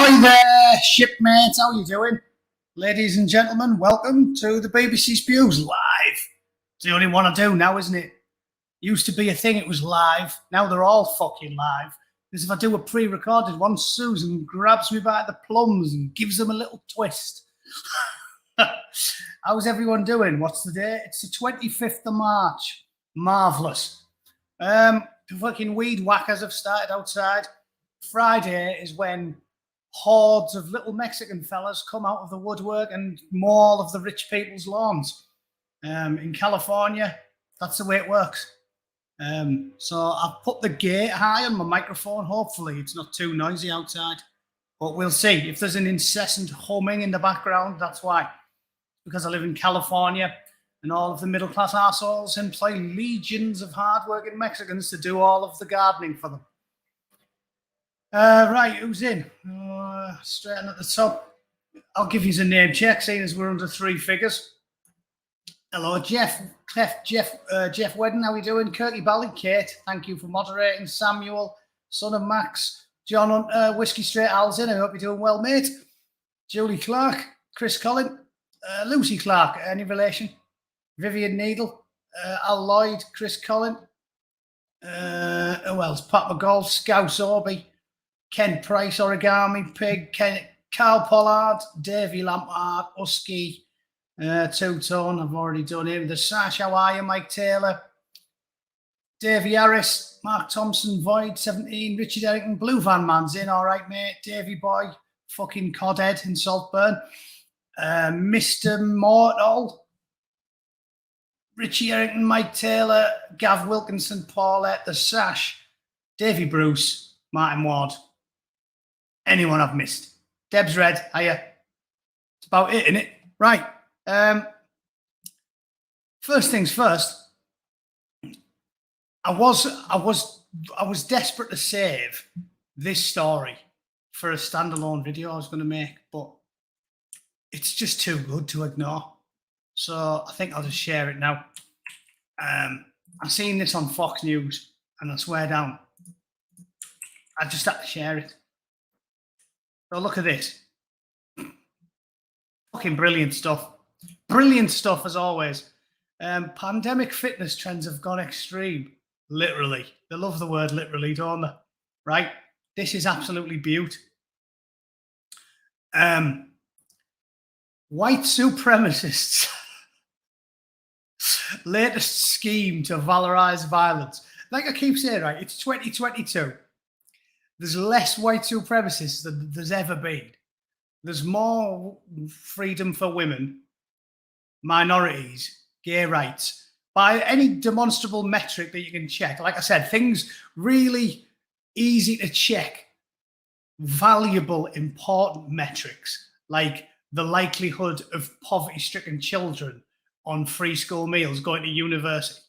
Hi there, shipmates. How are you doing? Ladies and gentlemen, welcome to the BBC Spews live. It's the only one I do now, isn't it? Used to be a thing, it was live. Now they're all fucking live. Because if I do a pre-recorded one, Susan grabs me by the plums and gives them a little twist. How's everyone doing? What's the date? It's the 25th of March. Marvellous. Fucking weed whackers have started outside. Friday is when hordes of little Mexican fellas come out of the woodwork and mow all of the rich people's lawns. In California, that's the way it works. So I've put the gate high on my microphone. Hopefully it's not too noisy outside, but we'll see. If there's an incessant humming in the background, that's why. Because I live in California and all of the middle-class arseholes employ legions of hard-working Mexicans to do all of the gardening for them. Right, who's in? Straight in at the top. I'll give you a name check, seeing as we're under three figures. Hello, Jeff Wedden, how are you doing? Kirky Bally, Kate, thank you for moderating. Samuel, son of Max, John Hunter, Whiskey Straight Al's in. I hope you're doing well, mate. Julie Clark, Chris Collin, Lucy Clark, any relation? Vivian Needle, Al Lloyd, Chris Collin. Who else? Pat McGolf, Scouse Orby, Ken Price, Origami Pig, Carl Pollard, Davey Lampard, Husky, Two-Tone, I've already done him. The Sash, how are you? Mike Taylor, Davey Harris, Mark Thompson, Void 17, Richard Errington, Blue Van Man's in, all right, mate. Davey Boy, fucking Codhead in Saltburn, Mr. Mortal, Richie Errington, Mike Taylor, Gav Wilkinson, Paulette, The Sash, Davey Bruce, Martin Ward. Anyone I've missed? Deb's Red, hiya. It's about it, innit? Right. First things first. I was desperate to save this story for a standalone video I was going to make, but it's just too good to ignore. So I think I'll just share it now. I've seen this on Fox News, and I swear down, I just had to share it. So look at this. Fucking brilliant stuff. Brilliant stuff as always. Pandemic fitness trends have gone extreme. Literally. They love the word literally, don't they? Right? This is absolutely beaut. White supremacists' latest scheme to valorize violence. Like I keep saying, right, it's 2022. There's less white supremacists than there's ever been. There's more freedom for women, minorities, gay rights, by any demonstrable metric that you can check. Like I said, things really easy to check, valuable, important metrics, like the likelihood of poverty-stricken children on free school meals going to university.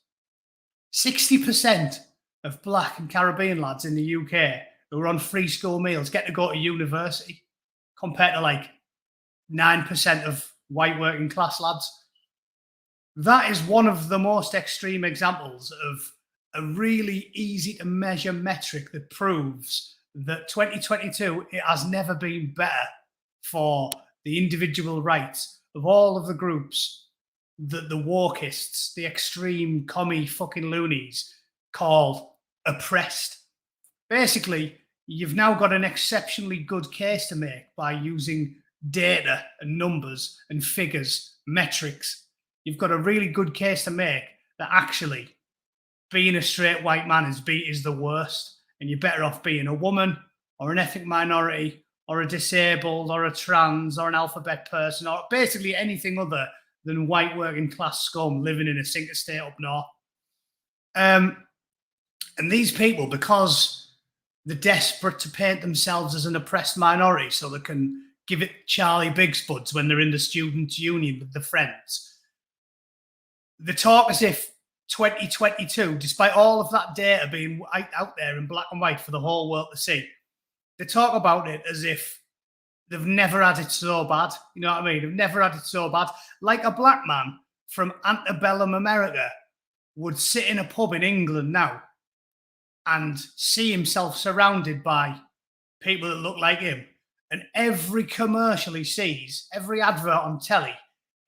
60% of Black and Caribbean lads in the UK who are on free school meals get to go to university, compared to like 9% of white working class lads. That is one of the most extreme examples of a really easy to measure metric that proves that 2022, it has never been better for the individual rights of all of the groups that the wokists, the extreme commie fucking loonies call oppressed. Basically, you've now got an exceptionally good case to make by using data and numbers and figures, metrics. You've got a really good case to make that actually being a straight white man is the worst, and you're better off being a woman or an ethnic minority or a disabled or a trans or an alphabet person or basically anything other than white working class scum living in a sinker state up north. And these people, because they're desperate to paint themselves as an oppressed minority so they can give it Charlie Big Spuds when they're in the student union with their friends, they talk as if 2022, despite all of that data being out there in black and white for the whole world to see, they talk about it as if they've never had it so bad. You know what I mean? They've never had it so bad. Like a black man from antebellum America would sit in a pub in England now and see himself surrounded by people that look like him and every commercial he sees, every advert on telly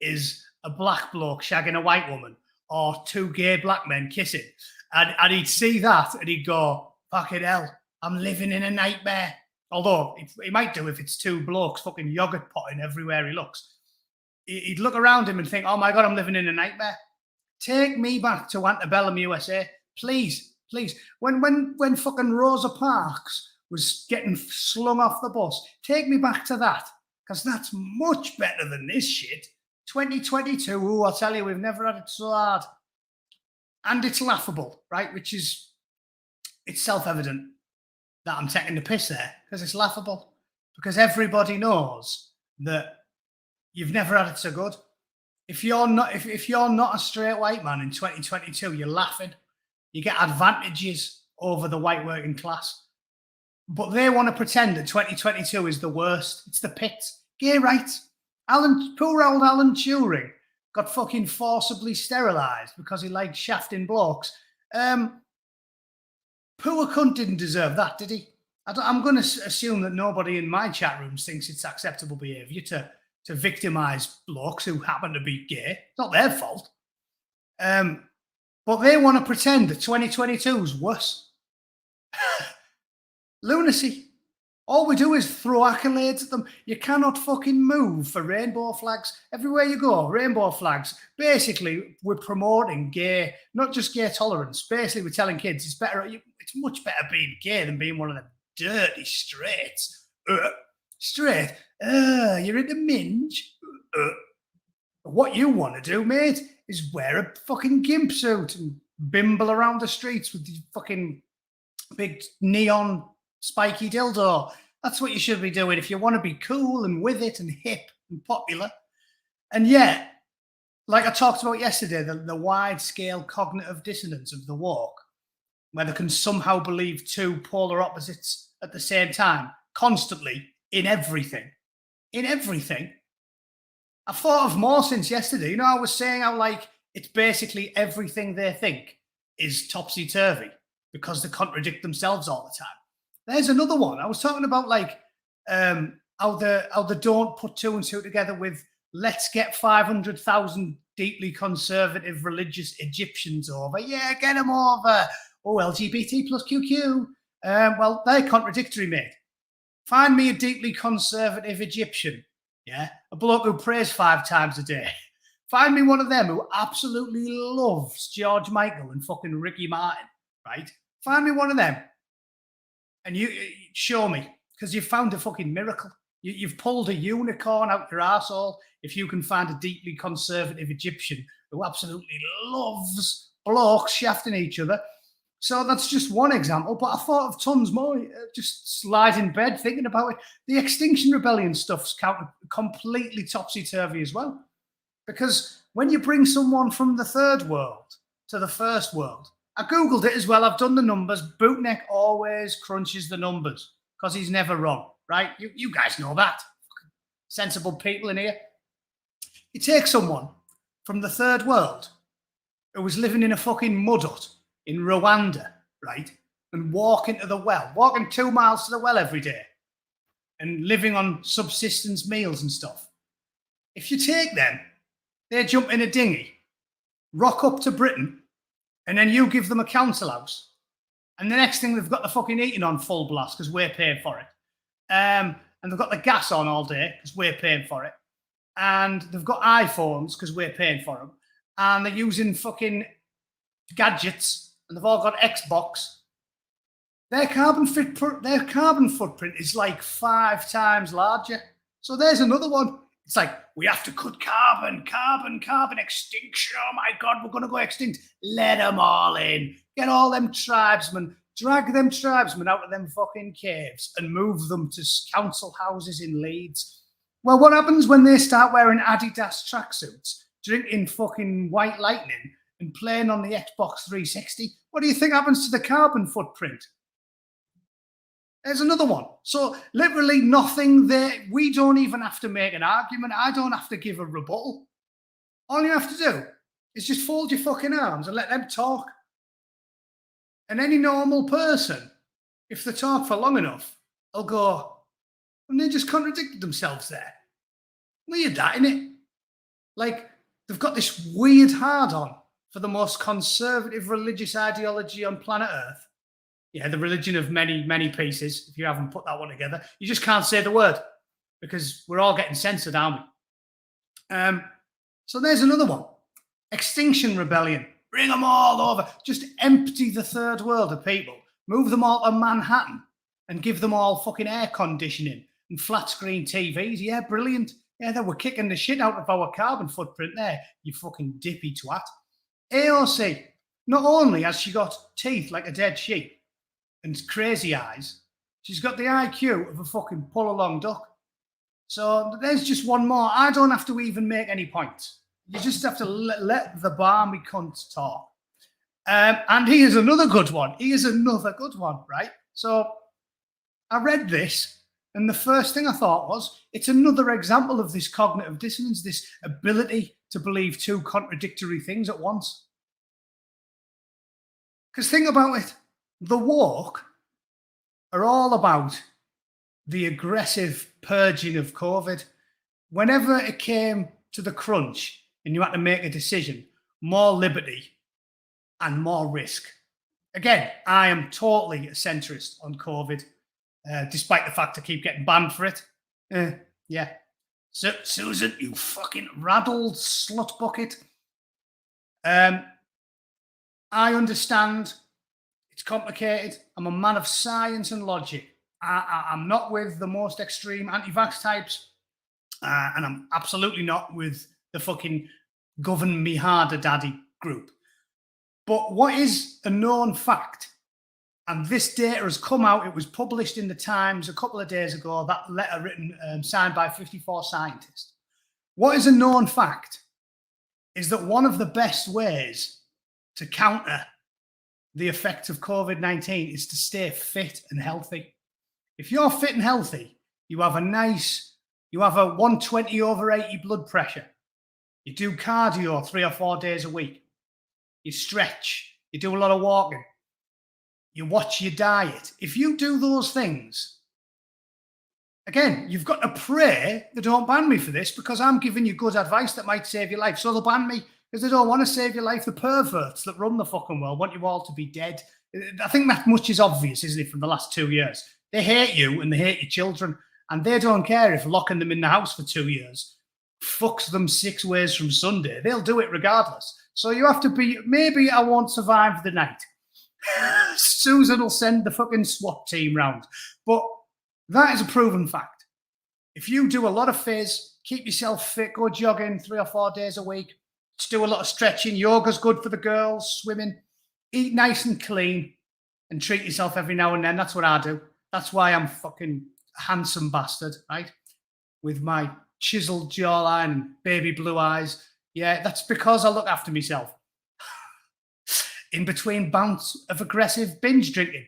is a black bloke shagging a white woman or two gay black men kissing. And he'd see that and he'd go, fucking hell, I'm living in a nightmare. Although he might do if it's two blokes fucking yogurt potting everywhere he looks. He'd look around him and think, oh my God, I'm living in a nightmare. Take me back to Antebellum, USA. Please, please. When fucking Rosa Parks was getting slung off the bus, take me back to that. Because that's much better than this shit. 2022, ooh, I'll tell you, we've never had it so hard. And it's laughable, right? It's self-evident that I'm taking the piss there because it's laughable. Because everybody knows that you've never had it so good. If you're not a straight white man in 2022, you're laughing. You get advantages over the white working class. But they want to pretend that 2022 is the worst. It's the pits. Gay rights. Poor old Alan Turing got fucking forcibly sterilised because he liked shafting blokes. Poor cunt didn't deserve that, did he? I'm going to assume that nobody in my chat rooms thinks it's acceptable behaviour to victimise blokes who happen to be gay. It's not their fault. But they want to pretend that 2022 is worse. Lunacy. All we do is throw accolades at them. You cannot fucking move for rainbow flags. Everywhere you go, rainbow flags. Basically, we're promoting gay, not just gay tolerance. Basically, we're telling kids it's much better being gay than being one of them dirty straights. Straight. You're into minge. What you want to do, mate, is wear a fucking gimp suit and bimble around the streets with the fucking big neon spiky dildo. That's what you should be doing if you want to be cool and with it and hip and popular. And yet, like I talked about yesterday, the wide-scale cognitive dissonance of the woke, where they can somehow believe two polar opposites at the same time, constantly, in everything. In everything. I've thought of more since yesterday. You know, I was saying how, like, it's basically everything they think is topsy-turvy because they contradict themselves all the time. There's another one. I was talking about, like, how they don't put two and two together with let's get 500,000 deeply conservative religious Egyptians over. Yeah, get them over. Oh, LGBT plus QQ. Well, they're contradictory, mate. Find me a deeply conservative Egyptian, yeah? A bloke who prays 5 times a day. Find me one of them who absolutely loves George Michael and fucking Ricky Martin, right? Find me one of them. And you show me, because you've found a fucking miracle. You've pulled a unicorn out your arsehole if you can find a deeply conservative Egyptian who absolutely loves blokes shafting each other. So that's just one example, but I thought of tons more. Just lied in bed thinking about it. The Extinction Rebellion stuff's completely topsy-turvy as well. Because when you bring someone from the third world to the first world, I Googled it as well. I've done the numbers. Bootneck always crunches the numbers because he's never wrong, right? You guys know that. Sensible people in here. You take someone from the third world who was living in a fucking mud hut in Rwanda, right? And walking 2 miles to the well every day and living on subsistence meals and stuff. If you take them, they jump in a dinghy, rock up to Britain, and then you give them a council house. And the next thing, they've got the fucking heating on full blast because we're paying for it. And they've got the gas on all day because we're paying for it. And they've got iPhones because we're paying for them. And they're using fucking gadgets. And they've all got Xbox. Their carbon footprint is like 5 times larger. So there's another one. It's like, we have to cut carbon extinction. Oh my God, we're going to go extinct. Let them all in. Get all them tribesmen, drag them tribesmen out of them fucking caves and move them to council houses in Leeds. Well, what happens when they start wearing Adidas tracksuits, drinking fucking White Lightning and playing on the Xbox 360? What do you think happens to the carbon footprint? There's another one. So literally nothing there. We don't even have to make an argument. I don't have to give a rebuttal. All you have to do is just fold your fucking arms and let them talk. And any normal person, if they talk for long enough, will go, And they just contradicted themselves there. Weird that, innit? Like, they've got this weird hard-on for the most conservative religious ideology on planet Earth. Yeah, the religion of many, many pieces, if you haven't put that one together. You just can't say the word because we're all getting censored, aren't we? So there's another one. Extinction Rebellion. Bring them all over. Just empty the third world of people. Move them all to Manhattan and give them all fucking air conditioning and flat screen TVs. Yeah, brilliant. Yeah, they were kicking the shit out of our carbon footprint there, you fucking dippy twat. AOC, not only has she got teeth like a dead sheep and crazy eyes, she's got the IQ of a fucking pull-along duck. So there's just one more. I don't have to even make any points. You just have to let the barmy cunt talk. And here's another good one. Here's another good one, right? So I read this, and the first thing I thought was, it's another example of this cognitive dissonance, this ability to believe two contradictory things at once. Because think about it. The woke are all about the aggressive purging of COVID. Whenever it came to the crunch and you had to make a decision, more liberty and more risk. Again, I am totally a centrist on COVID, despite the fact I keep getting banned for it. Yeah. So, Susan, you fucking raddled slut bucket. I understand it's complicated. I'm a man of science and logic. I'm not with the most extreme anti-vax types, and I'm absolutely not with the fucking govern me harder daddy group. But what is a known fact, and this data has come out, it was published in the Times a couple of days ago, that letter written, signed by 54 scientists. What is a known fact is that one of the best ways to counter the effect of COVID-19 is to stay fit and healthy. If you're fit and healthy, you have a 120/80 blood pressure. You do cardio 3 or 4 days a week. You stretch. You do a lot of walking. You watch your diet. If you do those things, again, you've got to pray they don't ban me for this, because I'm giving you good advice that might save your life. So they'll ban me because they don't want to save your life. The perverts that run the fucking world want you all to be dead. I think that much is obvious, isn't it, from the last 2 years? They hate you and they hate your children, and they don't care if locking them in the house for 2 years fucks them 6 ways from Sunday. They'll do it regardless. So you have to be, maybe I won't survive the night. Susan will send the fucking SWAT team round. But that is a proven fact. If you do a lot of fizz, keep yourself fit, go jogging 3 or 4 days a week, just do a lot of stretching, yoga's good for the girls, swimming, eat nice and clean, and treat yourself every now and then. That's what I do. That's why I'm fucking handsome bastard, right? With my chiseled jawline and baby blue eyes. Yeah, that's because I look after myself. In between bouts of aggressive binge drinking.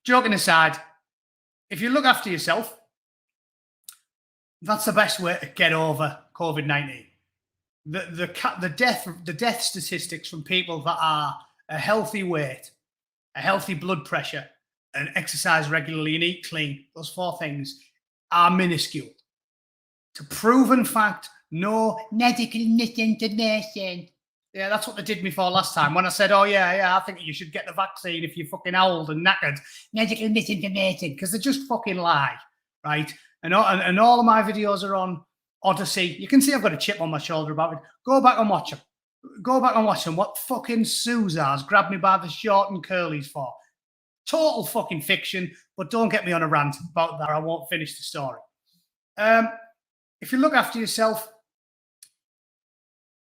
Joking aside, if you look after yourself, that's the best way to get over COVID-19. The death statistics from people that are a healthy weight, a healthy blood pressure, and exercise regularly and eat clean, those 4 things are minuscule. To proven fact, no medical misinformation. Yeah, that's what they did me for last time when I said, oh, yeah, I think you should get the vaccine if you're fucking old and knackered. Medical misinformation, because they just fucking lie, right? And all of my videos are on Odyssey. You can see I've got a chip on my shoulder about it. Go back and watch them. Go back and watch them. What fucking Susars grabbed me by the short and curlies for. Total fucking fiction, but don't get me on a rant about that. I won't finish the story. If you look after yourself,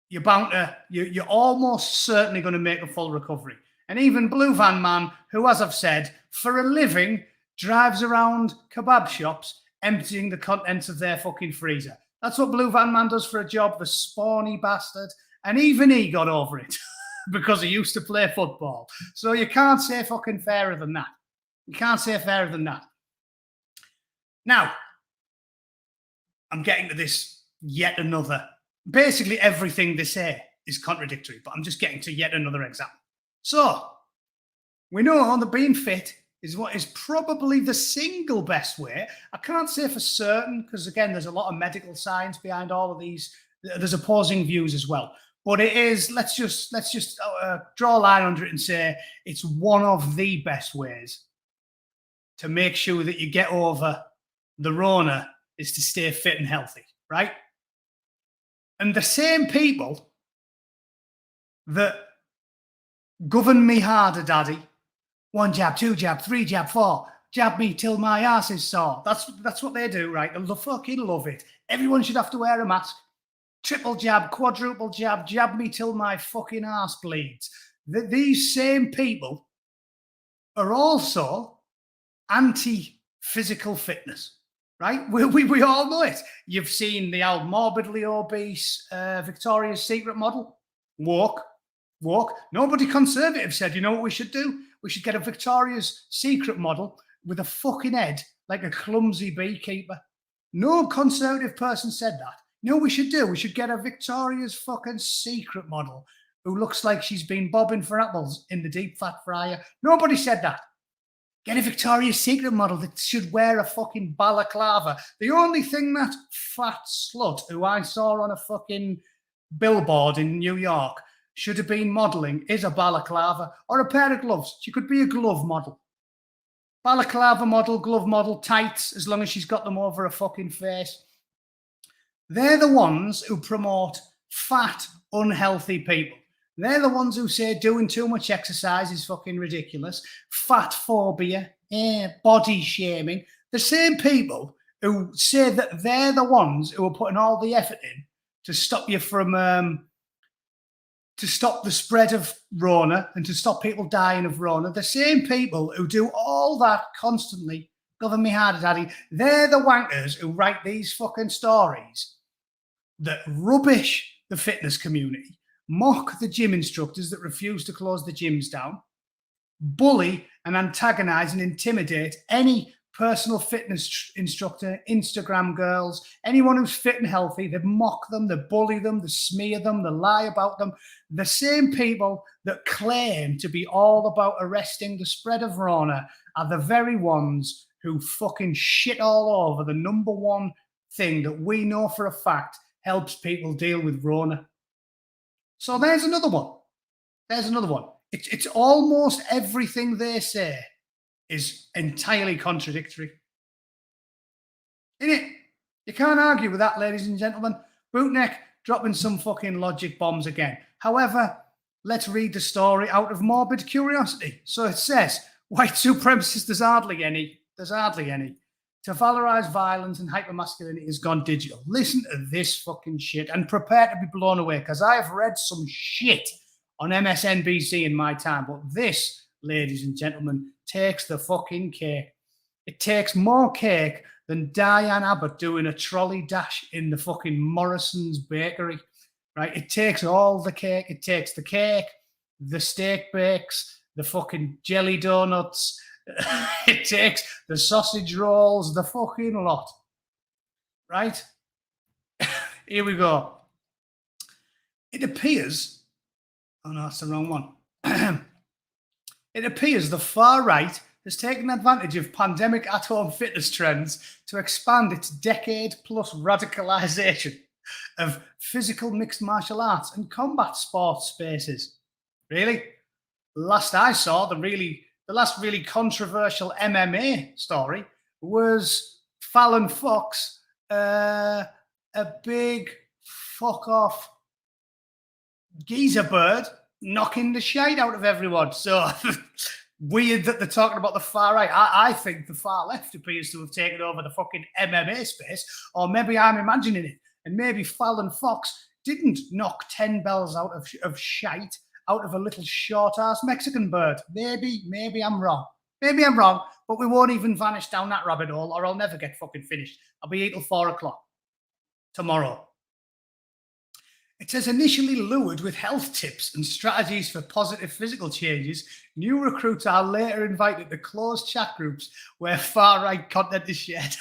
you're bound to, you're almost certainly going to make a full recovery. And even Blue Van Man, who, as I've said, for a living, drives around kebab shops emptying the contents of their fucking freezer. That's what Blue Van Man does for a job, the spawny bastard. And even he got over it because he used to play football. So you can't say fucking fairer than that. You can't say fairer than that. Now, I'm getting to this yet another. Basically, everything they say is contradictory, but I'm just getting to yet another example. So, we know that being fit is what is probably the single best way. I can't say for certain because, again, there's a lot of medical science behind all of these. There's opposing views as well. But it is, let's just draw a line under it and say it's one of the best ways to make sure that you get over the Rona is to stay fit and healthy, right? And the same people that govern me harder, daddy, 1 jab, 2 jab, 3 jab, 4, jab me till my ass is sore. That's what they do, right? They fucking love it. Everyone should have to wear a mask. Triple jab, quadruple jab, jab me till my fucking ass bleeds. These same people are also anti-physical fitness, right? We all know it. You've seen the old morbidly obese Victoria's Secret model. Walk. Nobody conservative said, you know what we should do? We should get a Victoria's Secret model with a fucking head like a clumsy beekeeper. No conservative person said that. You know what we should do? We should get a Victoria's fucking Secret model who looks like she's been bobbing for apples in the deep fat fryer. Nobody said that. Get a Victoria's Secret model that should wear a fucking balaclava. The only thing that fat slut who I saw on a fucking billboard in New York should have been modelling is a balaclava or a pair of gloves. She could be a glove model. Balaclava model, glove model, tights, as long as she's got them over her fucking face. They're the ones who promote fat, unhealthy people. They're the ones who say doing too much exercise is fucking ridiculous. Fat phobia, body shaming. The same people who say that they're the ones who are putting all the effort in to stop you from, to stop the spread of Rona and to stop people dying of Rona. The same people who do all that constantly, govern me harder, daddy. They're the wankers who write these fucking stories that rubbish the fitness community, mock the gym instructors that refuse to close the gyms down, bully and antagonize and intimidate any personal fitness instructor, Instagram girls, anyone who's fit and healthy. They mock them, they bully them, they smear them, they lie about them. The same people that claim to be all about arresting the spread of Rona are the very ones who fucking shit all over the number one thing that we know for a fact helps people deal with Rona. So there's another one. It's almost everything they say is entirely contradictory. Innit? You can't argue with that, ladies and gentlemen. Bootneck dropping some fucking logic bombs again. However, let's read the story out of morbid curiosity. So it says, white supremacists, there's hardly any. To valorize violence and hypermasculinity has gone digital. Listen to this fucking shit and prepare to be blown away, because I have read some shit on MSNBC in my time, but this, ladies and gentlemen, takes the fucking cake. It takes more cake than Diane Abbott doing a trolley dash in the fucking Morrison's bakery, right? It takes all the cake. It takes the cake, the steak bakes, the fucking jelly donuts. It takes the sausage rolls, the fucking lot, right? Here we go. It appears, oh no, that's the wrong one. It appears the far right has taken advantage of pandemic at-home fitness trends to expand its decade-plus radicalization of physical mixed martial arts and combat sports spaces. Really? Last I saw, the last really controversial MMA story was Fallon Fox, a big fuck-off geezer bird, knocking the shade out of everyone. So weird that they're talking about the far right. I think the far left appears to have taken over the fucking MMA space, or maybe I'm imagining it. And maybe Fallon Fox didn't knock 10 bells out of shite out of a little short-ass Mexican bird. Maybe I'm wrong. But we won't even vanish down that rabbit hole, or I'll never get fucking finished. I'll be here till 4 o'clock tomorrow. It says, initially lured with health tips and strategies for positive physical changes, new recruits are later invited to closed chat groups where far-right content is shared.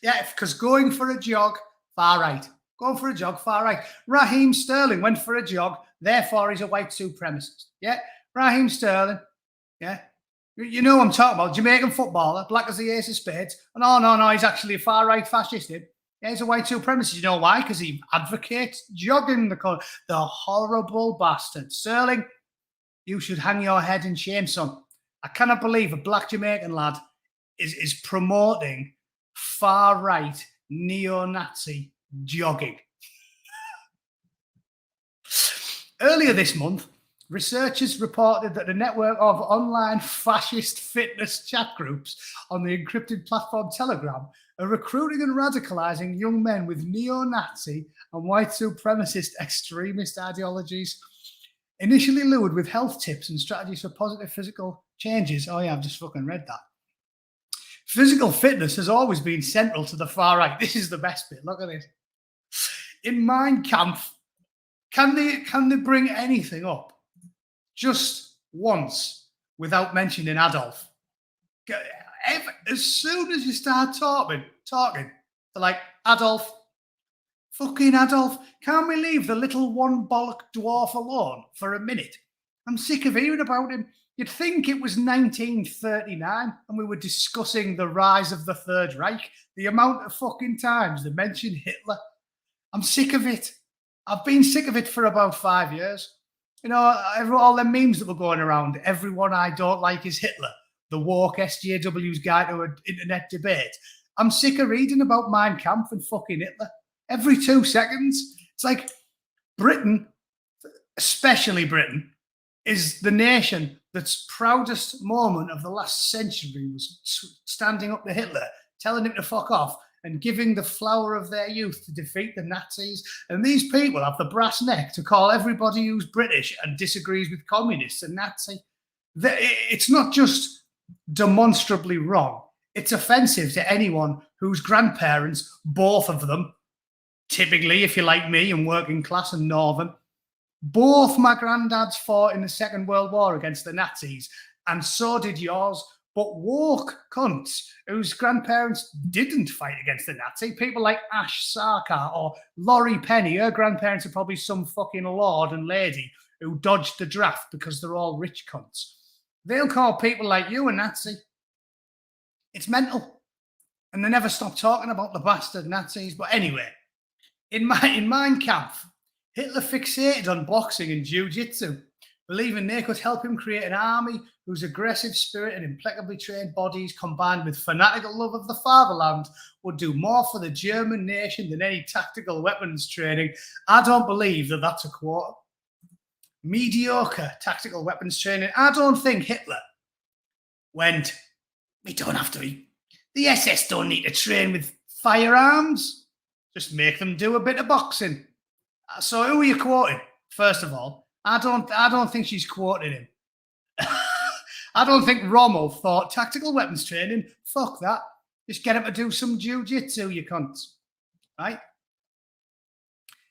Yeah, because going for a jog, far right. Going for a jog, far right. Raheem Sterling went for a jog, therefore he's a white supremacist. Yeah, Raheem Sterling. Yeah, You know what I'm talking about. Jamaican footballer, black as the ace of spades. And oh, no, he's actually a far-right fascist. Yeah, he's a white supremacist. You know why? Because he advocates jogging the horrible bastard. Sterling, you should hang your head in shame, son. I cannot believe a black Jamaican lad is promoting far-right neo-Nazi jogging. Earlier this month, researchers reported that a network of online fascist fitness chat groups on the encrypted platform Telegram are recruiting and radicalizing young men with neo-Nazi and white supremacist extremist ideologies. Initially lured with health tips and strategies for positive physical changes. Oh yeah, I've just fucking read that. Physical fitness has always been central to the far right. This is the best bit. Look at this. In Mein Kampf, can they bring anything up just once without mentioning Adolf? As soon as you start talking, they're like, Adolf, fucking Adolf, can't we leave the little one bollock dwarf alone for a minute? I'm sick of hearing about him. You'd think it was 1939 and we were discussing the rise of the Third Reich. The amount of fucking times they mentioned Hitler. I'm sick of it. I've been sick of it for about 5 years. You know, all the memes that were going around, everyone I don't like is Hitler. The woke SJW's guide to an internet debate. I'm sick of reading about Mein Kampf and fucking Hitler. Every 2 seconds. It's like Britain, especially Britain, is the nation that's proudest moment of the last century was standing up to Hitler, telling him to fuck off and giving the flower of their youth to defeat the Nazis. And these people have the brass neck to call everybody who's British and disagrees with communists a Nazi. It's not just demonstrably wrong. It's offensive to anyone whose grandparents, both of them, typically, if you're like me and working class and northern, both my granddads fought in the Second World War against the Nazis, and so did yours. But woke cunts whose grandparents didn't fight against the Nazi, people like Ash Sarkar or Laurie Penny, her grandparents are probably some fucking lord and lady who dodged the draft because they're all rich cunts. They'll call people like you a Nazi. It's mental. And they never stop talking about the bastard Nazis. But anyway, in Mein Kampf, Hitler fixated on boxing and jiu-jitsu, believing they could help him create an army whose aggressive spirit and impeccably trained bodies, combined with fanatical love of the fatherland, would do more for the German nation than any tactical weapons training. I don't believe that that's a quote. Mediocre tactical weapons training. I don't think Hitler went, we don't have to be. The SS don't need to train with firearms. Just make them do a bit of boxing. So who are you quoting? First of all, I don't think she's quoting him. I don't think Rommel thought tactical weapons training, fuck that. Just get him to do some jiu-jitsu, you cunts. Right?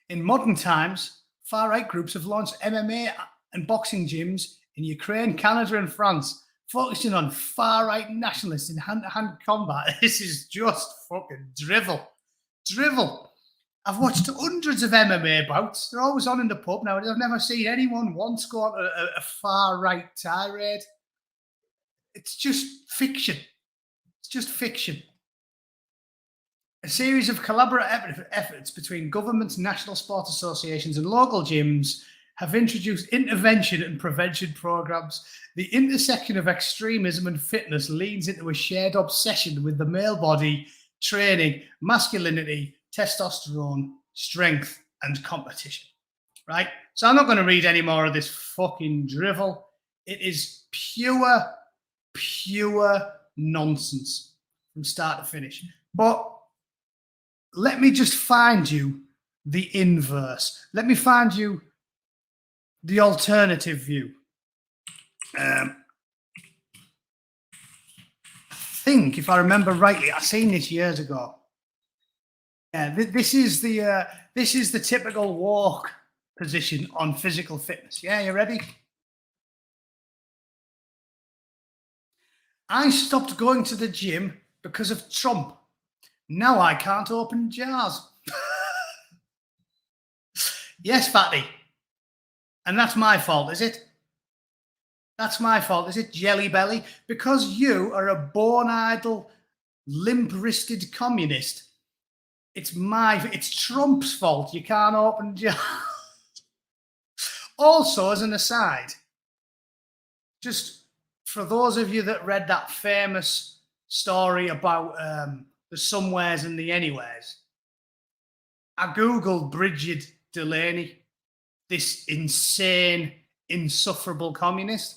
In modern times, far-right groups have launched MMA and boxing gyms in Ukraine, Canada, and France, focusing on far-right nationalists in hand-to-hand combat. This is just fucking drivel. Drivel. I've watched hundreds of MMA bouts. They're always on in the pub now. I've never seen anyone once go on a far-right tirade. It's just fiction. It's just fiction. A series of collaborative efforts between governments, national sports associations, and local gyms have introduced intervention and prevention programs. The intersection of extremism and fitness leads into a shared obsession with the male body, training, masculinity, testosterone, strength, and competition. Right? So I'm not going to read any more of this fucking drivel. It is pure nonsense from start to finish. But let me just find you the inverse. Let me find you the alternative view. I think, if I remember rightly, I've seen this years ago. Yeah, this is the typical woke position on physical fitness. Yeah, you ready? I stopped going to the gym because of Trump. Now I can't open jars. Yes, fatty. And that's my fault, is it? That's my fault, is it, Jelly Belly? Because you are a born-idle, limp-wristed communist. It's Trump's fault. You can't open jars. Also, as an aside, just for those of you that read that famous story about the somewheres and the anywheres, I googled Bridget Delaney, this insane, insufferable communist,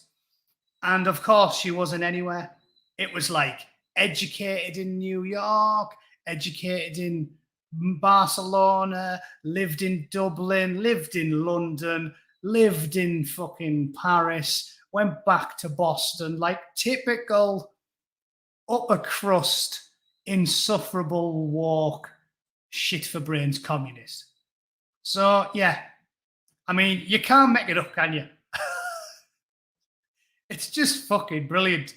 and of course she wasn't anywhere. It was like educated in New York, educated in Barcelona, lived in Dublin, lived in London, lived in fucking Paris, went back to Boston, like typical upper crust, insufferable walk, shit for brains communist. So, yeah, I mean, you can't make it up, can you? It's just fucking brilliant.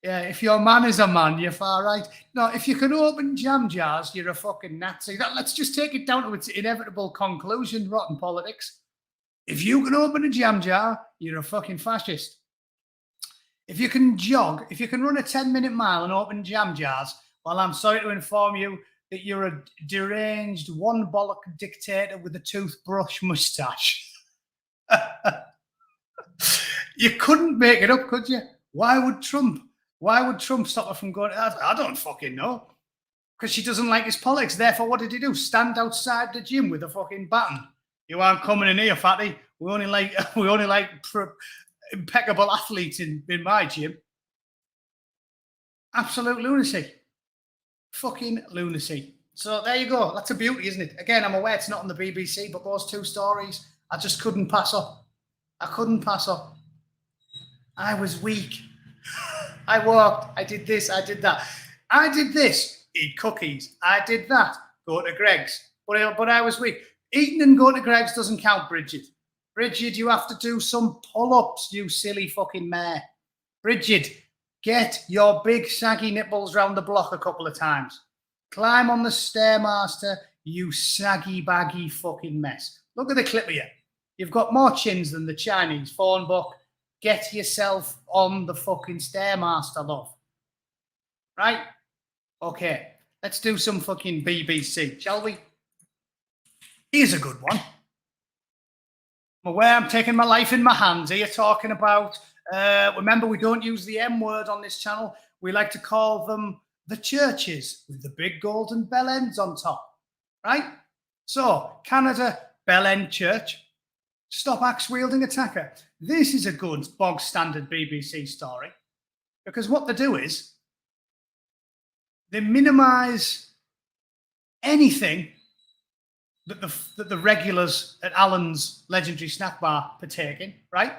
Yeah, if your man is a man, you're far right. No, if you can open jam jars, you're a fucking Nazi. Let's just take it down to its inevitable conclusion, rotten politics. If you can open a jam jar, you're a fucking fascist. If you can jog, if you can run a 10-minute mile and open jam jars, well, I'm sorry to inform you that you're a deranged, one-bollock dictator with a toothbrush moustache. You couldn't make it up, could you? Why would Trump stop her from going? I don't fucking know. Because she doesn't like his politics. Therefore, what did he do? Stand outside the gym with a fucking baton. You aren't coming in here, fatty. We only like impeccable athletes in my gym. Absolute lunacy. Fucking lunacy. So there you go. That's a beauty, isn't it? Again, I'm aware it's not on the BBC, but those two stories, I just couldn't pass up. I couldn't pass up. I was weak. I walked. I did this. I did that. I did this. Eat cookies. I did that. Go to Greg's. But I was weak. Eating and going to Greg's doesn't count, Bridget. Bridget, you have to do some pull-ups, you silly fucking mare. Bridget, get your big saggy nipples round the block a couple of times. Climb on the Stairmaster, you saggy baggy fucking mess. Look at the clip of you. You've got more chins than the Chinese phone book. Get yourself on the fucking Stairmaster, love. Right? Okay, let's do some fucking BBC, shall we? Here's a good one. I'm aware I'm taking my life in my hands here, talking about, remember, we don't use the M word on this channel. We like to call them the churches with the big golden bell ends on top, right? So, Canada, Bell End Church, stop axe-wielding attacker. This is a good bog-standard BBC story, because what they do is they minimise anything that the regulars at Allen's legendary snack bar partake in, right?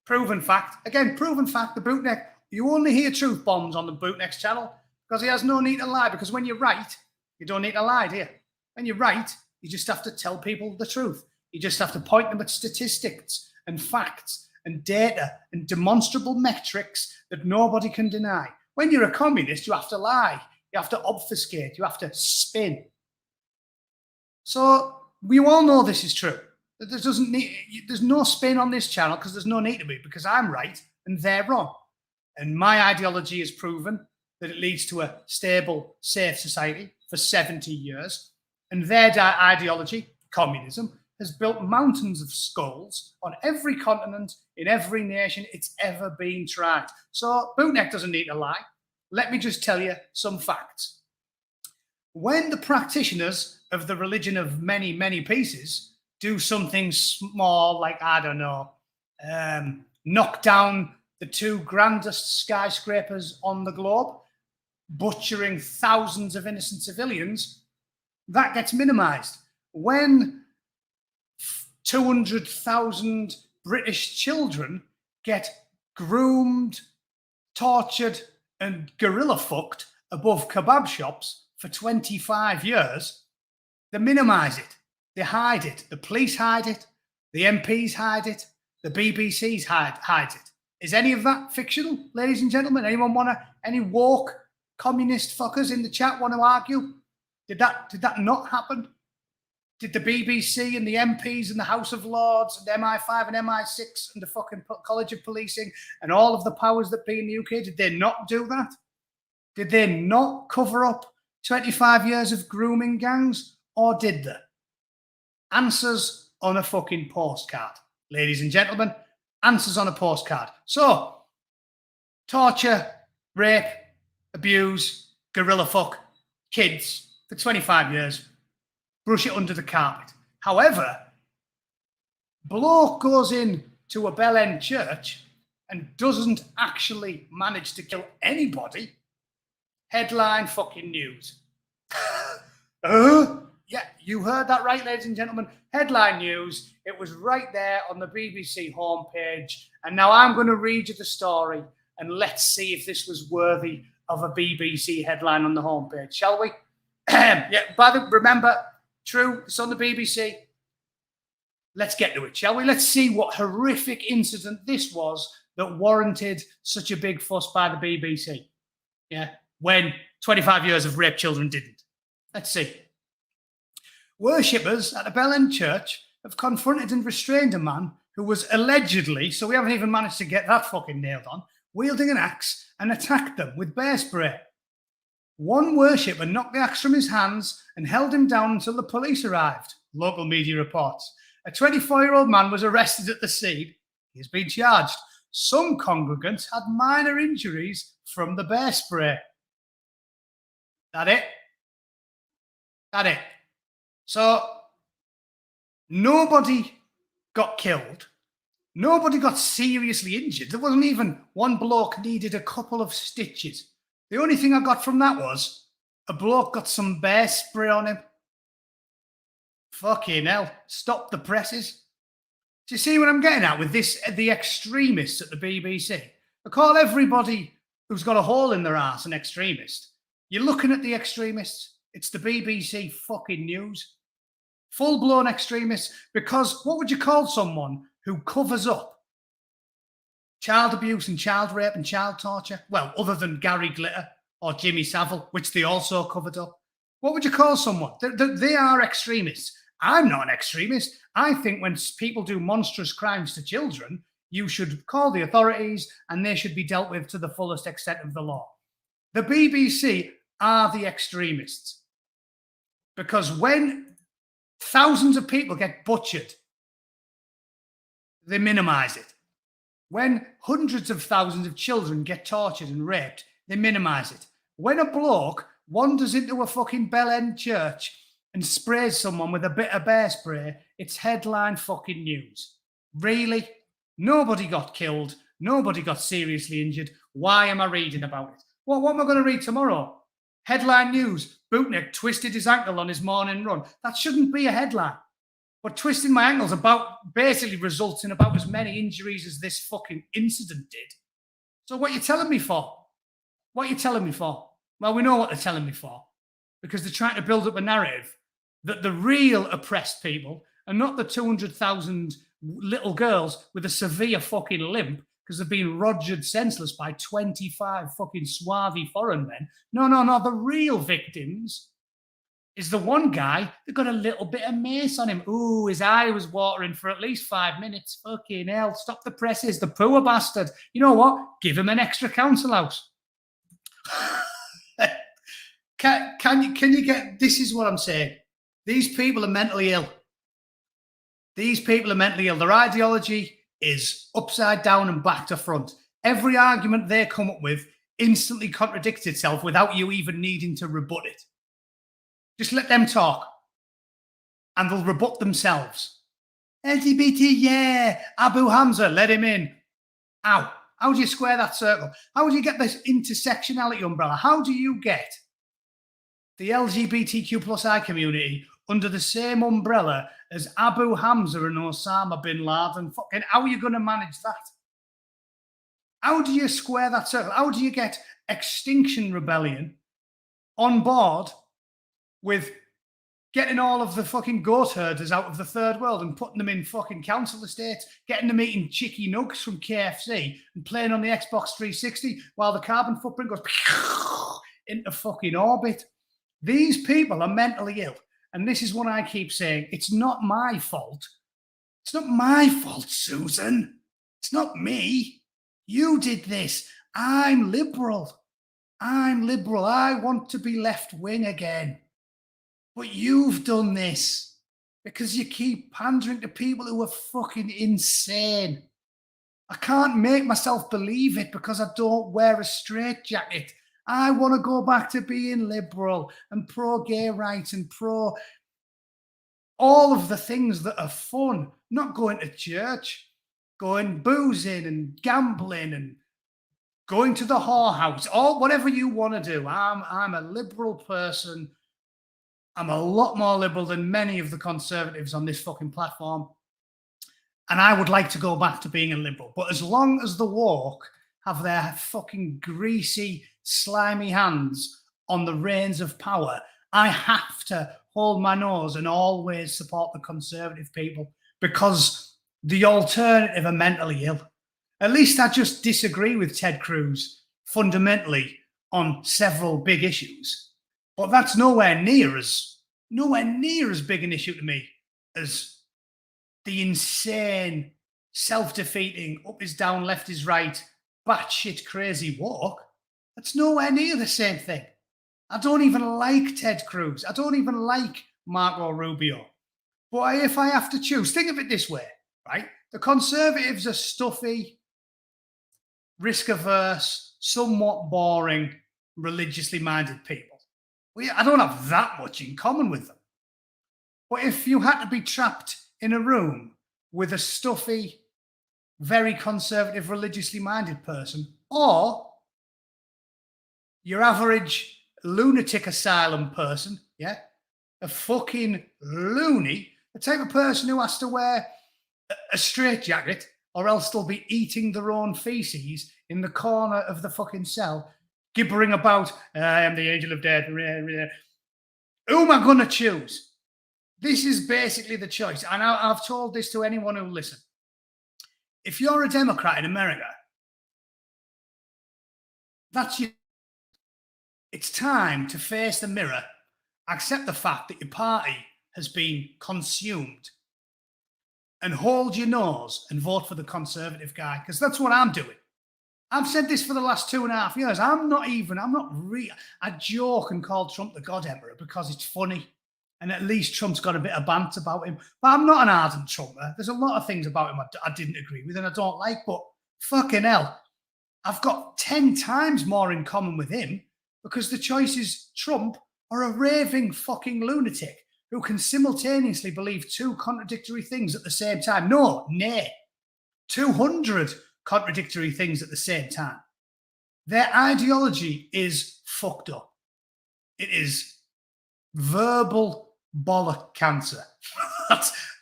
Proven fact. Again, proven fact, the Bootneck, you only hear truth bombs on the Bootneck's channel because he has no need to lie, because when you're right, you don't need to lie, do you? When you're right, you just have to tell people the truth. You just have to point them at statistics and facts and data and demonstrable metrics that nobody can deny. When you're a communist, you have to lie. You have to obfuscate. You have to spin. So we all know this is true. There's no spin on this channel because there's no need to be, because I'm right and they're wrong. And my ideology has proven that it leads to a stable, safe society for 70 years. And their ideology, communism, has built mountains of skulls on every continent, in every nation it's ever been tried. So Bootneck doesn't need to lie. Let me just tell you some facts. When the practitioners of the religion of many, many pieces do something small, like, I don't know, knock down the two grandest skyscrapers on the globe, butchering thousands of innocent civilians, that gets minimized. When 200,000 British children get groomed, tortured, and gorilla fucked above kebab shops for 25 years, they minimize it. They hide it. The police hide it. The MPs hide it. The BBC hides it. Is any of that fictional, ladies and gentlemen? Anyone any woke communist fuckers in the chat want to argue? Did that not happen? Did the BBC and the MPs and the House of Lords and MI5 and MI6 and the fucking College of Policing and all of the powers that be in the UK, did they not do that? Did they not cover up 25 years of grooming gangs, or did they? Answers on a fucking postcard. Ladies and gentlemen, answers on a postcard. So, torture, rape, abuse, gorilla fuck kids for 25 years. Brush it under the carpet. However, bloke goes in to a Bell End church and doesn't actually manage to kill anybody. Headline fucking news. Yeah, you heard that right, ladies and gentlemen. Headline news. It was right there on the BBC homepage. And now I'm going to read you the story and let's see if this was worthy of a BBC headline on the homepage, shall we? Remember, true, it's on the BBC. Let's get to it, shall we? Let's see what horrific incident this was that warranted such a big fuss by the BBC. Yeah, when 25 years of rape children didn't. Let's see. Worshippers at a Bell End church have confronted and restrained a man who was allegedly, so we haven't even managed to get that fucking nailed on, wielding an axe and attacked them with bear spray. One worshipper knocked the axe from his hands and held him down until the police arrived, local media reports. A 24-year-old man was arrested at the scene. He has been charged. Some congregants had minor injuries from the bear spray. That it. So, nobody got killed. Nobody got seriously injured. There wasn't even one bloke needed a couple of stitches. The only thing I got from that was a bloke got some bear spray on him. Fucking hell. Stop the presses. Do you see what I'm getting at with this? The extremists at the BBC. I call everybody who's got a hole in their ass an extremist. You're looking at the extremists. It's the BBC fucking news. Full-blown extremists. Because what would you call someone who covers up child abuse and child rape and child torture? Well, other than Gary Glitter or Jimmy Savile, which they also covered up. What would you call someone? They are extremists. I'm not an extremist. I think when people do monstrous crimes to children, you should call the authorities and they should be dealt with to the fullest extent of the law. The BBC are the extremists. Because when thousands of people get butchered, they minimize it. When hundreds of thousands of children get tortured and raped, they minimize it. When a bloke wanders into a fucking Bell End church and sprays someone with a bit of bear spray, it's headline fucking news. Really? Nobody got killed. Nobody got seriously injured. Why am I reading about it? Well, what am I going to read tomorrow? Headline news. Bootneck twisted his ankle on his morning run. That shouldn't be a headline. But twisting my ankles basically results in about as many injuries as this fucking incident did. So what are you telling me for? What are you telling me for? Well, we know what they're telling me for. Because they're trying to build up a narrative that the real oppressed people are not the 200,000 little girls with a severe fucking limp because they've been rogered senseless by 25 fucking swarthy foreign men. No. The real victims is the one guy that got a little bit of mace on him. Ooh, his eye was watering for at least 5 minutes. Fucking hell, stop the presses, the poor bastard. You know what? Give him an extra council house. Can you get... This is what I'm saying. These people are mentally ill. These people are mentally ill. Their ideology is upside down and back to front. Every argument they come up with instantly contradicts itself without you even needing to rebut it. Just let them talk. And they'll rebut themselves. LGBT, yeah. Abu Hamza, let him in. Ow. How do you square that circle? How do you get this intersectionality umbrella? How do you get the LGBTQ plus I community under the same umbrella as Abu Hamza and Osama bin Laden? Fucking, how are you going to manage that? How do you square that circle? How do you get Extinction Rebellion on board with getting all of the fucking goat herders out of the third world and putting them in fucking council estates, getting them eating chicky nugs from KFC and playing on the Xbox 360 while the carbon footprint goes into fucking orbit? These people are mentally ill. And this is what I keep saying. It's not my fault. It's not my fault, Susan. It's not me. You did this. I'm liberal. I'm liberal. I want to be left wing again. But you've done this because you keep pandering to people who are fucking insane. I can't make myself believe it because I don't wear a straitjacket. I want to go back to being liberal and pro-gay rights and pro all of the things that are fun, not going to church, going boozing and gambling and going to the whorehouse, or whatever you want to do. I'm a liberal person. I'm a lot more liberal than many of the conservatives on this fucking platform. And I would like to go back to being a liberal. But as long as the woke have their fucking greasy, slimy hands on the reins of power, I have to hold my nose and always support the conservative people because the alternative are mentally ill. At least I just disagree with Ted Cruz fundamentally on several big issues. But that's nowhere near as big an issue to me as the insane, self-defeating, up is down, left is right, batshit crazy woke. That's nowhere near the same thing. I don't even like Ted Cruz. I don't even like Marco Rubio. But if I have to choose, think of it this way, right? The conservatives are stuffy, risk-averse, somewhat boring, religiously minded people. I don't have that much in common with them. But if you had to be trapped in a room with a stuffy, very conservative, religiously minded person, or your average lunatic asylum person, yeah, a fucking loony, the type of person who has to wear a straitjacket or else they'll be eating their own feces in the corner of the fucking cell, gibbering about, I am the angel of death. Who am I going to choose? This is basically the choice. And I've told this to anyone who'll listen. If you're a Democrat in America, that's you. It's time to face the mirror, accept the fact that your party has been consumed, and hold your nose and vote for the conservative guy, because that's what I'm doing. I've said this for the last 2.5 years. I joke and call Trump the God Emperor because it's funny. And at least Trump's got a bit of banter about him. But I'm not an ardent Trumper. There's a lot of things about him I didn't agree with and I don't like. But fucking hell, I've got 10 times more in common with him because the choice is Trump or a raving fucking lunatic who can simultaneously believe 2 contradictory things at the same time. No, nay, 200 contradictory things at the same time. Their ideology is fucked up. It is verbal bollock cancer.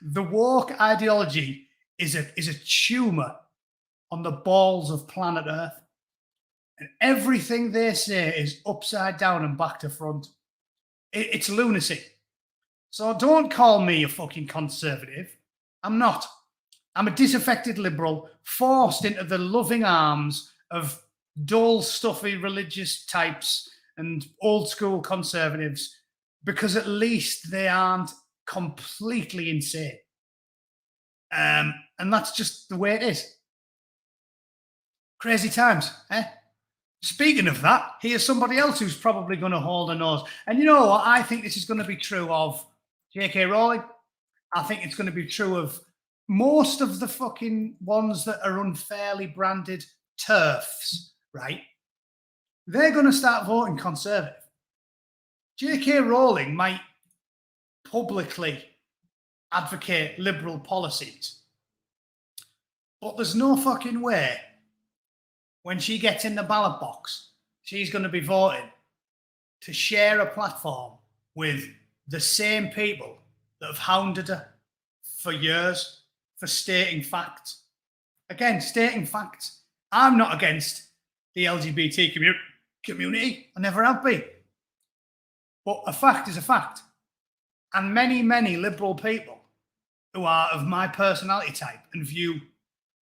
The woke ideology is a tumor on the balls of planet Earth. And everything they say is upside down and back to front. It's lunacy. So don't call me a fucking conservative. I'm not. I'm a disaffected liberal forced into the loving arms of dull, stuffy religious types and old school conservatives because at least they aren't completely insane. And that's just the way it is. Crazy times, eh? Speaking of that, here's somebody else who's probably going to hold a nose. And you know what? I think this is going to be true of J.K. Rowling. I think it's going to be true of most of the fucking ones that are unfairly branded TERFs, right? They're going to start voting Conservative. J.K. Rowling might publicly advocate liberal policies, but there's no fucking way when she gets in the ballot box, she's going to be voting to share a platform with the same people that have hounded her for years for stating facts. Again, stating facts. I'm not against the LGBT community. I never have been. But a fact is a fact. And many, many liberal people who are of my personality type and view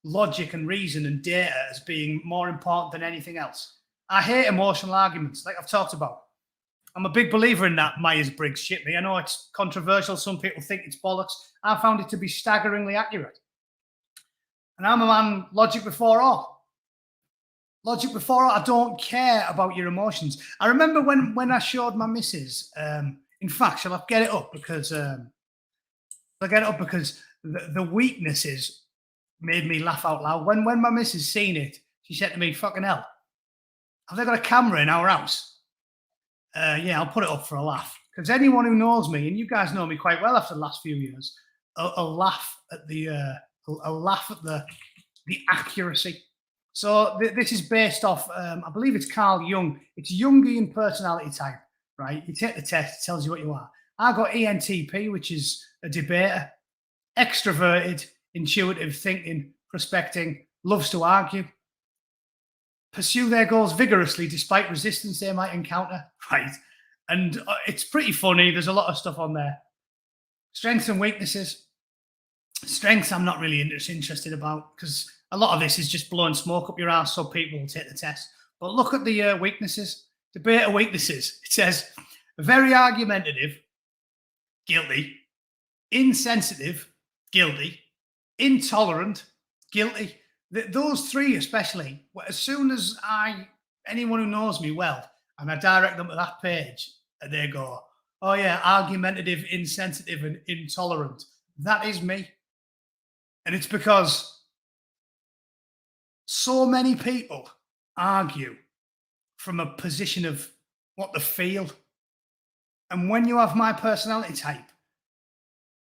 logic and reason and data as being more important than anything else. I hate emotional arguments, like I've talked about. I'm a big believer in that Myers-Briggs shit. Me, I know it's controversial. Some people think it's bollocks. I found it to be staggeringly accurate. And I'm a man, logic before all. Logic before all. I don't care about your emotions. I remember when I showed my missus, in fact, shall I get it up? Because the weaknesses made me laugh out loud. When my missus seen it, she said to me, fucking hell, have they got a camera in our house? Yeah, I'll put it up for a laugh. Because anyone who knows me, and you guys know me quite well after the last few years, a laugh at the accuracy. So this is based off, I believe it's Carl Jung. It's Jungian personality type, right? You take the test, it tells you what you are. I got ENTP, which is a debater, extroverted, intuitive thinking, prospecting, loves to argue, pursue their goals vigorously despite resistance they might encounter, right? And it's pretty funny. There's a lot of stuff on there. Strengths and weaknesses. Strengths I'm not really interested about because a lot of this is just blowing smoke up your ass so people will take the test. But look at the weaknesses. Debater weaknesses. It says, very argumentative, guilty. Insensitive, guilty. Intolerant, guilty. Those three especially, as soon as anyone who knows me well, and I direct them to that page, and they go, oh yeah, argumentative, insensitive, and intolerant. That is me. And it's because so many people argue from a position of what they feel. And when you have my personality type,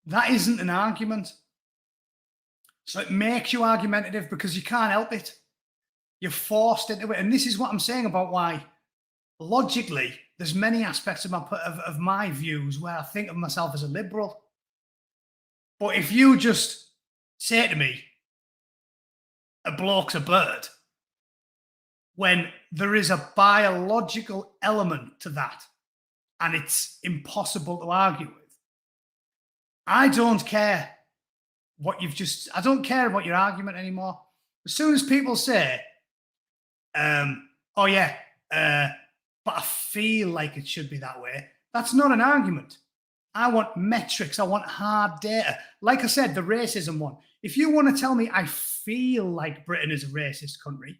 that isn't an argument. So it makes you argumentative because you can't help it. You're forced into it. And this is what I'm saying about why, logically, there's many aspects of my views where I think of myself as a liberal. But if you just say to me, a bloke's a bird, when there is a biological element to that, and it's impossible to argue with, I don't care I don't care about your argument anymore. As soon as people say, oh yeah, but I feel like it should be that way, that's not an argument. I want metrics. I want hard data. Like I said, the racism one. If you want to tell me I feel like Britain is a racist country,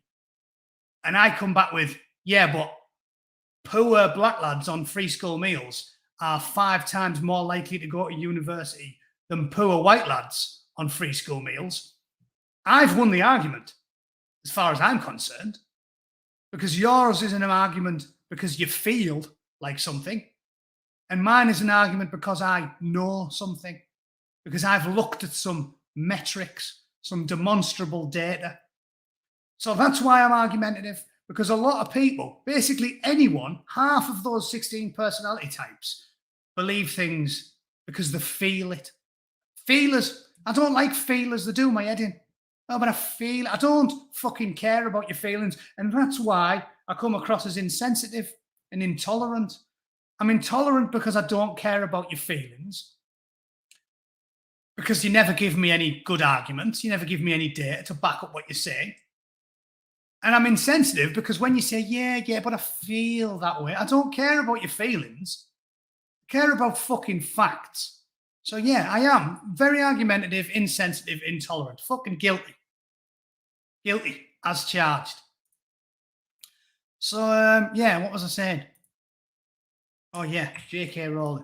and I come back with, yeah, but poor black lads on free school meals are 5 times more likely to go to university than poor white lads on free school meals, I've won the argument as far as I'm concerned, because yours is an argument because you feel like something, and mine is an argument because I know something, because I've looked at some metrics, some demonstrable data. So that's why I'm argumentative, because a lot of people, basically anyone, half of those 16 personality types, believe things because they feel it. Feelers. I don't like feelers. They do my head in. Oh, but I don't fucking care about your feelings. And that's why I come across as insensitive and intolerant. I'm intolerant because I don't care about your feelings. Because you never give me any good arguments. You never give me any data to back up what you're saying. And I'm insensitive because when you say, yeah, but I feel that way, I don't care about your feelings. I care about fucking facts. So yeah, I am very argumentative, insensitive, intolerant, fucking guilty. Guilty as charged. So yeah, what was I saying? Oh yeah, J.K. Rowling.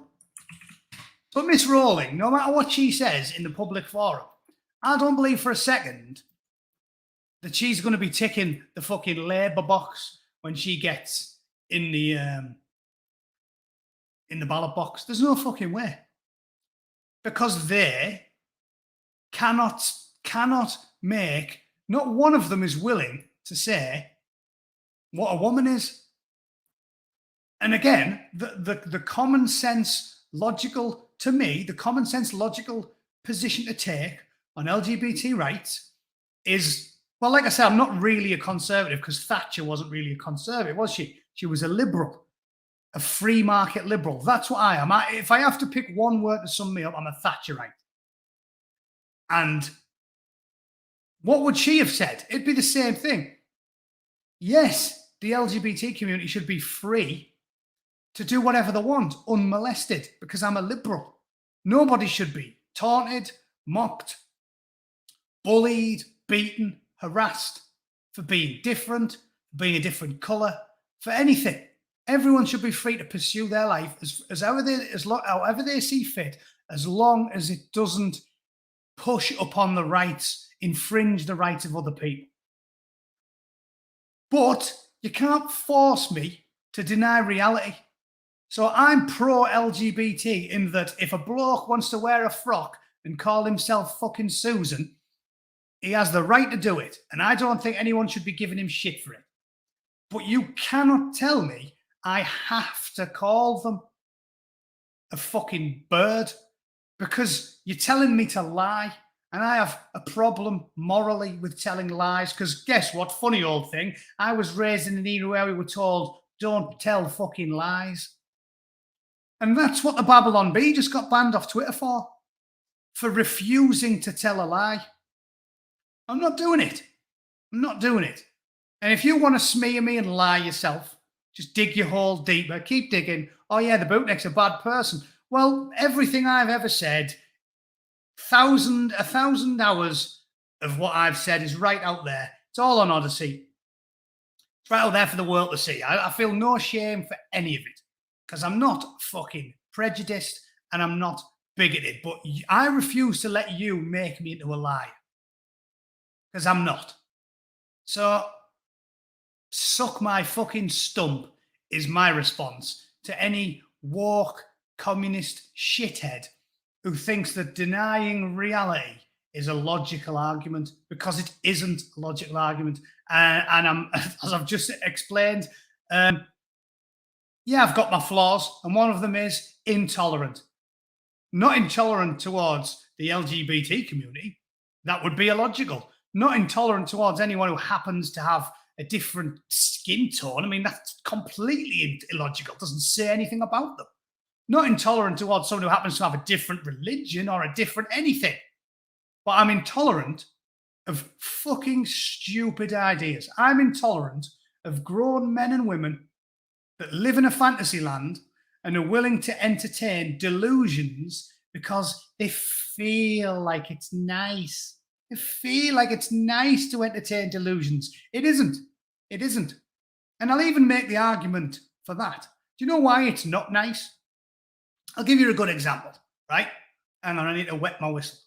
But Miss Rowling, no matter what she says in the public forum, I don't believe for a second that she's going to be ticking the fucking Labour box when she gets in the ballot box. There's no fucking way. Because they cannot make, not one of them is willing to say what a woman is. And again, the common sense logical, to me, the common sense logical position to take on LGBT rights is, well, like I said, I'm not really a conservative because Thatcher wasn't really a conservative, was she? She was a liberal. A free market liberal. That's what I am. If I have to pick one word to sum me up, I'm a Thatcherite. And what would she have said? It'd be the same thing. Yes, the LGBT community should be free to do whatever they want, unmolested, because I'm a liberal. Nobody should be taunted, mocked, bullied, beaten, harassed for being different, being a different colour, for anything. Everyone should be free to pursue their life however they see fit, as long as it doesn't push upon the rights, infringe the rights of other people. But you can't force me to deny reality. So I'm pro-LGBT in that if a bloke wants to wear a frock and call himself fucking Susan, he has the right to do it. And I don't think anyone should be giving him shit for it. But you cannot tell me I have to call them a fucking bird because you're telling me to lie. And I have a problem morally with telling lies because guess what? Funny old thing. I was raised in an era where we were told, don't tell fucking lies. And that's what the Babylon Bee just got banned off Twitter for refusing to tell a lie. I'm not doing it. I'm not doing it. And if you want to smear me and lie yourself, just dig your hole deeper, keep digging. Oh yeah, the Bootneck's a bad person. Well, everything I've ever said, a thousand hours of what I've said is right out there. It's all on Odyssey. It's right out there for the world to see. I feel no shame for any of it because I'm not fucking prejudiced and I'm not bigoted. But I refuse to let you make me into a liar because I'm not. So suck my fucking stump is my response to any woke communist shithead who thinks that denying reality is a logical argument because it isn't a logical argument. And I'm, as I've just explained, yeah, I've got my flaws, and one of them is intolerant. Not intolerant towards the LGBT community. That would be illogical. Not intolerant towards anyone who happens to have a different skin tone. I mean, that's completely illogical. It doesn't say anything about them. Not intolerant towards someone who happens to have a different religion or a different anything. But I'm intolerant of fucking stupid ideas. I'm intolerant of grown men and women that live in a fantasy land and are willing to entertain delusions because they feel like it's nice. They feel like it's nice to entertain delusions. It isn't. It isn't. And I'll even make the argument for that. Do you know why it's not nice? I'll give you a good example, right? Hang on, I need to wet my whistle.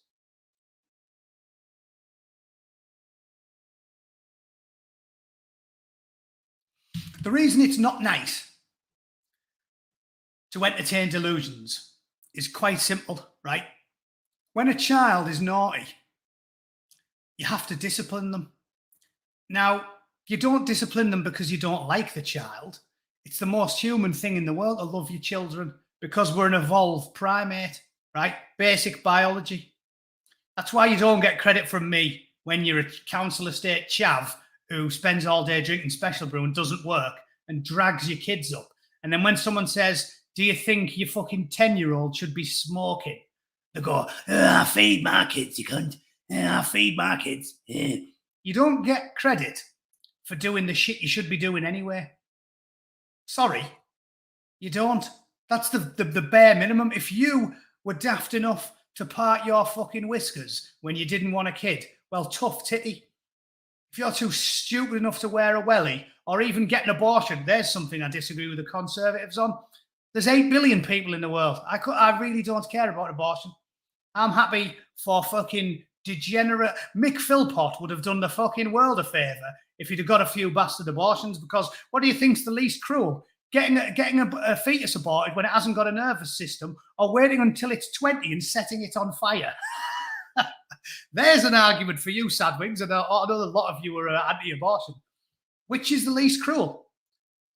The reason it's not nice to entertain delusions is quite simple, right? When a child is naughty, you have to discipline them. Now, you don't discipline them because you don't like the child. It's the most human thing in the world to love your children because we're an evolved primate, right? Basic biology. That's why you don't get credit from me when you're a council estate chav who spends all day drinking special brew and doesn't work and drags your kids up. And then when someone says, do you think your fucking 10-year-old should be smoking? They go, I feed my kids, you cunt. I feed my kids. You don't get credit for doing the shit you should be doing anyway. Sorry, you don't. That's the bare minimum. If you were daft enough to part your fucking whiskers when you didn't want a kid, well, tough titty. If you're too stupid enough to wear a wellie or even get an abortion, there's something I disagree with the Conservatives on. There's 8 billion people in the world. I really don't care about abortion. I'm happy for fucking degenerate. Mick Philpott would have done the fucking world a favour if he'd have got a few bastard abortions, because what do you think's the least cruel? Getting a fetus aborted when it hasn't got a nervous system, or waiting until it's 20 and setting it on fire? There's an argument for you, Sadwings, and I know a lot of you are anti-abortion. Which is the least cruel?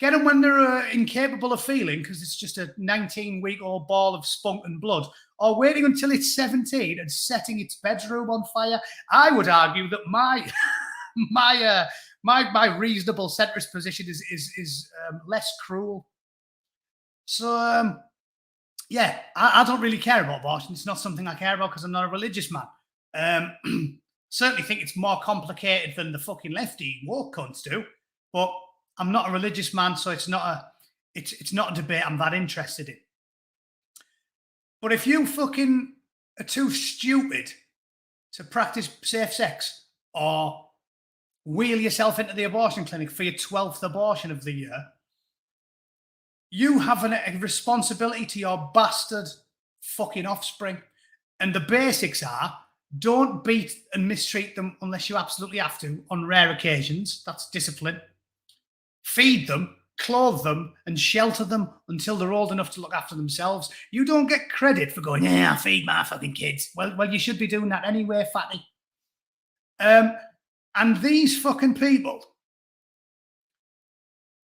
Get them when they're incapable of feeling because it's just a 19-week-old ball of spunk and blood, or waiting until it's 17 and setting its bedroom on fire? I would argue that my reasonable centrist position is less cruel. So, yeah, I don't really care about abortion. It's not something I care about because I'm not a religious man. Certainly think it's more complicated than the fucking lefty woke cunts do, but I'm not a religious man, so it's not It's not a debate I'm that interested in. But if you fucking are too stupid to practice safe sex or wheel yourself into the abortion clinic for your 12th abortion of the year, you have a responsibility to your bastard fucking offspring. And the basics are, don't beat and mistreat them unless you absolutely have to on rare occasions. That's discipline. Feed them, clothe them, and shelter them until they're old enough to look after themselves. You don't get credit for going, yeah, I feed my fucking kids. Well, you should be doing that anyway, fatty. And these fucking people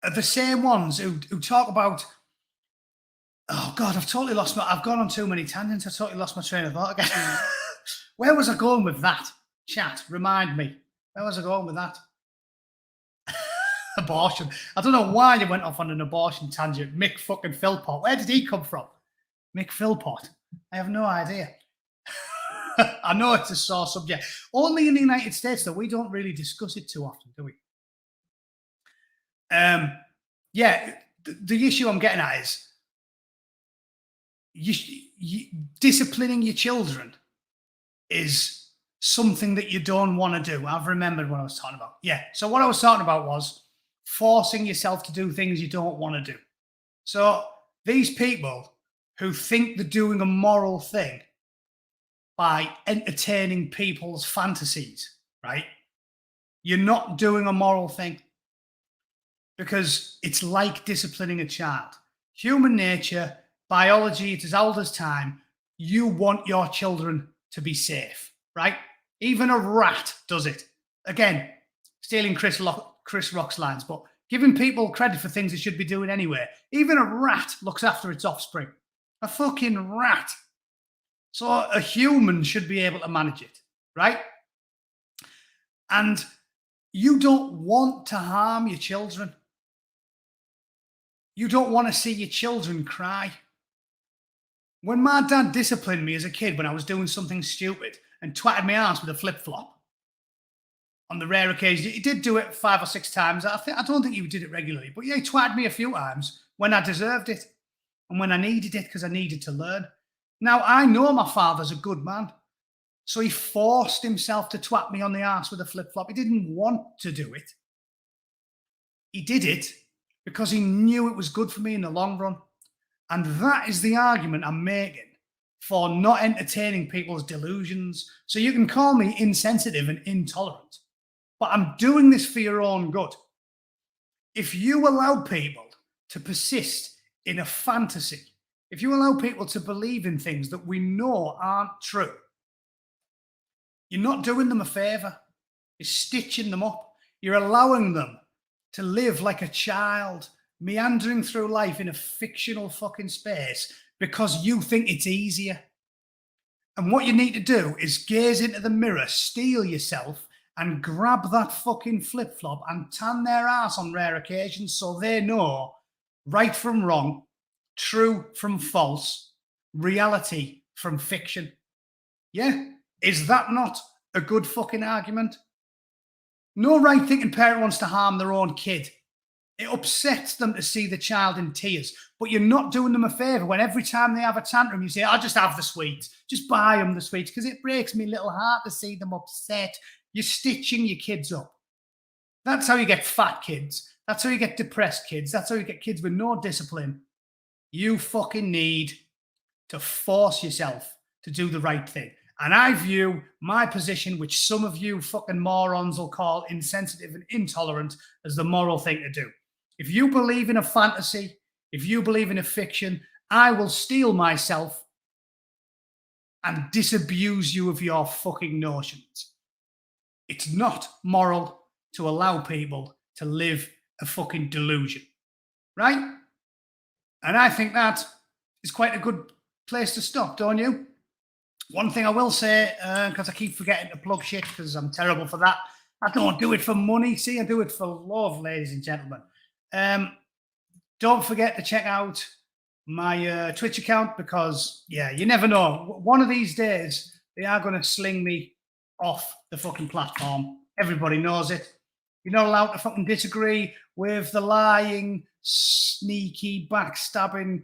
are the same ones who talk about, oh God, I've gone on too many tangents. I totally lost my train of thought again. Where was I going with that? Chat, remind me. Where was I going with that? Abortion. I don't know why you went off on an abortion tangent. Mick fucking Philpott. Where did he come from? Mick Philpott. I have no idea. I know it's a sore subject. Only in the United States, though, we don't really discuss it too often, do we? Yeah, the issue I'm getting at is disciplining your children is something that you don't want to do. I've remembered what I was talking about. Yeah. So what I was talking about was forcing yourself to do things you don't want to do. So these people who think they're doing a moral thing by entertaining people's fantasies, right? You're not doing a moral thing, because it's like disciplining a child. Human nature, biology, it's as old as time. You want your children to be safe, right? Even a rat does it. Again, stealing Chris Rock's lines, but giving people credit for things they should be doing anyway. Even a rat looks after its offspring. A fucking rat. So a human should be able to manage it, right? And you don't want to harm your children. You don't want to see your children cry. When my dad disciplined me as a kid when I was doing something stupid and twatted my ass with a flip-flop, on the rare occasion, he did do it 5 or 6 times. I don't think he did it regularly, but yeah, he twatted me a few times when I deserved it and when I needed it because I needed to learn. Now, I know my father's a good man, so he forced himself to twat me on the ass with a flip-flop. He didn't want to do it. He did it because he knew it was good for me in the long run. And that is the argument I'm making for not entertaining people's delusions. So you can call me insensitive and intolerant, but I'm doing this for your own good. If you allow people to persist in a fantasy, if you allow people to believe in things that we know aren't true, you're not doing them a favor. You're stitching them up. You're allowing them to live like a child, meandering through life in a fictional fucking space because you think it's easier. And what you need to do is gaze into the mirror, steel yourself, and grab that fucking flip-flop and tan their ass on rare occasions so they know right from wrong, true from false, reality from fiction. Yeah? Is that not a good fucking argument? No right-thinking parent wants to harm their own kid. It upsets them to see the child in tears, but you're not doing them a favour when every time they have a tantrum, you say, I'll just have the sweets. Just buy them the sweets, because it breaks me little heart to see them upset. You're stitching your kids up. That's how you get fat kids. That's how you get depressed kids. That's how you get kids with no discipline. You fucking need to force yourself to do the right thing. And I view my position, which some of you fucking morons will call insensitive and intolerant, as the moral thing to do. If you believe in a fantasy, if you believe in a fiction, I will steel myself and disabuse you of your fucking notions. It's not moral to allow people to live a fucking delusion, right? And I think that is quite a good place to stop, don't you? One thing I will say, because I keep forgetting to plug shit because I'm terrible for that. I don't do it for money. See, I do it for love, ladies and gentlemen. Don't forget to check out my Twitch account because, yeah, you never know. One of these days, they are going to sling me off the fucking platform. Everybody knows it. You're not allowed to fucking disagree with the lying, sneaky, backstabbing,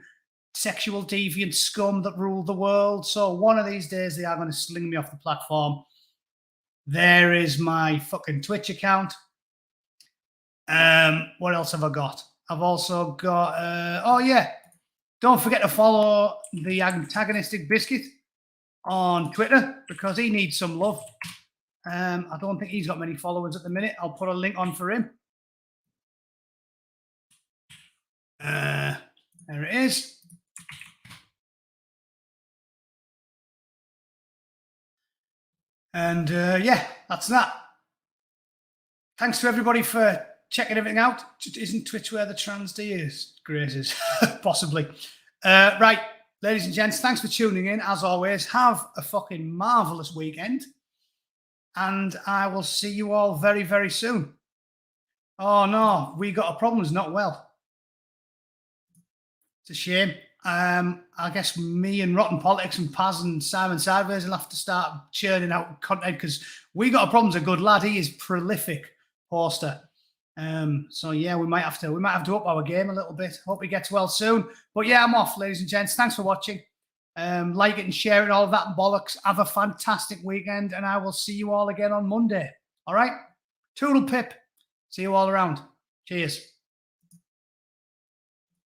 sexual deviant scum that rule the world. So one of these days they are going to sling me off the platform. There is my fucking Twitch account. What else have I got? I've also got, oh yeah, don't forget to follow the antagonistic biscuit on Twitter because he needs some love. I don't think he's got many followers at the minute. I'll put a link on for him. There it is. And yeah, that's that. Thanks to everybody for checking everything out. Isn't Twitch where the trans D is? Graces, possibly. Right, ladies and gents, thanks for tuning in. As always, have a fucking marvelous weekend. And I will see you all very, very soon. Oh no, we got a problem. It's not well. It's a shame. I guess me and Rotten Politics and Paz and Simon Sideways will have to start churning out content because we got a problem's a good lad. He is prolific poster. So yeah, we might have to up our game a little bit. Hope he gets well soon. But yeah, I'm off, ladies and gents. Thanks for watching. Like it and share it, all of that bollocks. Have a fantastic weekend, and I will see you all again on Monday. All right? Toodle pip. See you all around. Cheers.